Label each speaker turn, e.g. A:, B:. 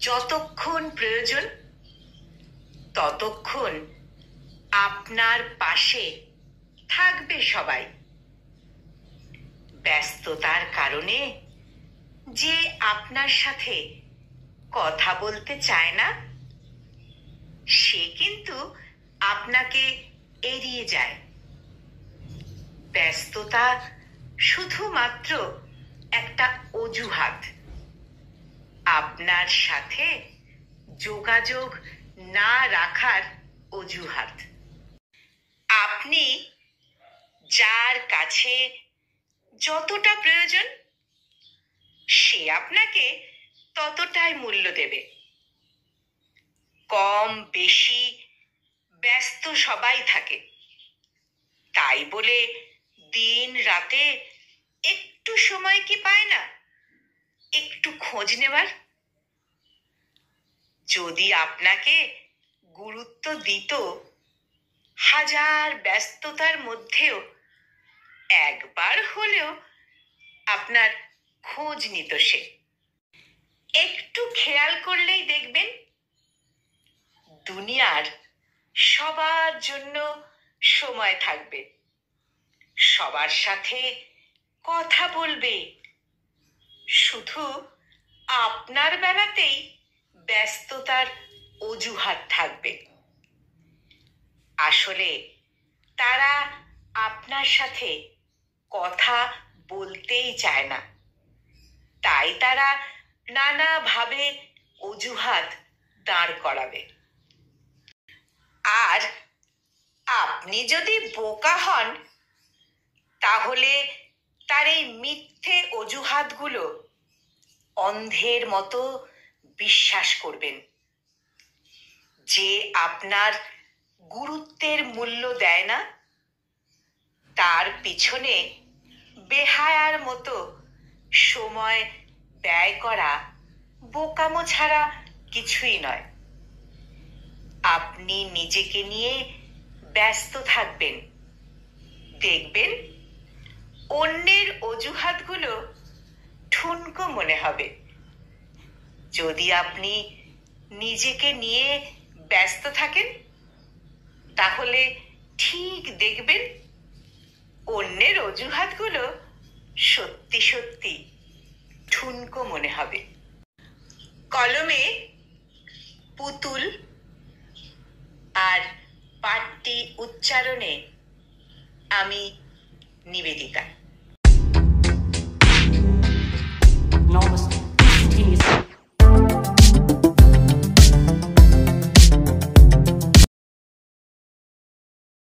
A: যতক্ষণ প্রয়োজন ততক্ষণ আপনার পাশে থাকবে সবাই। ব্যস্ততার কারণে যে আপনার সাথে কথা বলতে চায় না, সে কিন্তু আপনাকে এড়িয়ে যায়। ব্যস্ততা শুধুমাত্র একটা অজুহাত, আপনার সাথে যোগাযোগ না রাখার অজুহাত। আপনি যার কাছে যতটা প্রয়োজন সে আপনাকে ততটাই মূল্য দেবে। কম বেশি ব্যস্ত সবাই থাকে, তাই বলে দিন রাতে একটু সময় কি পায় না একটু খোঁজ নেবার? যদি আপনাকে গুরুত্ব দিত, হাজার ব্যস্ততার মধ্যেও একবার হলেও আপনার খোঁজ নিত সে। একটু খেয়াল করলেই দেখবেন দুনিয়ার সবার জন্য সময় থাকবে, সবার সাথে কথা বলবে। শুধু আপনার বেলাতেই ব্যস্ততার অজুহাত থাকবে। আসলে তারা আপনার সাথে কথা বলতেই চায় না, তাই তারা নানাভাবে অজুহাত দাঁড় করাবে। আর আপনি যদি বোকা হন, তাহলে তার এই মিথ্যে অজুহাতগুলো অন্ধের মতো বিশ্বাস করবেন। যে আপনার গুরুত্বের মূল্য দেয় না, তার পিছনে বেহায়ার মতো সময় ব্যয় করা বোকামো ছাড়া কিছুই নয়। আপনি নিজেকে নিয়ে ব্যস্ত থাকবেন, দেখবেন অন্যের অজুহাতগুলো ঠুনকো মনে হবে। যদি আপনি নিজেকে নিয়ে ব্যস্ত থাকেন, তাহলে ঠিক দেখবেন অন্যের অজুহাতগুলো সত্যি সত্যি ঠুনকো মনে হবে। কলমে পুতুল আর পাঠটি উচ্চারণে আমি নিবেদিতা।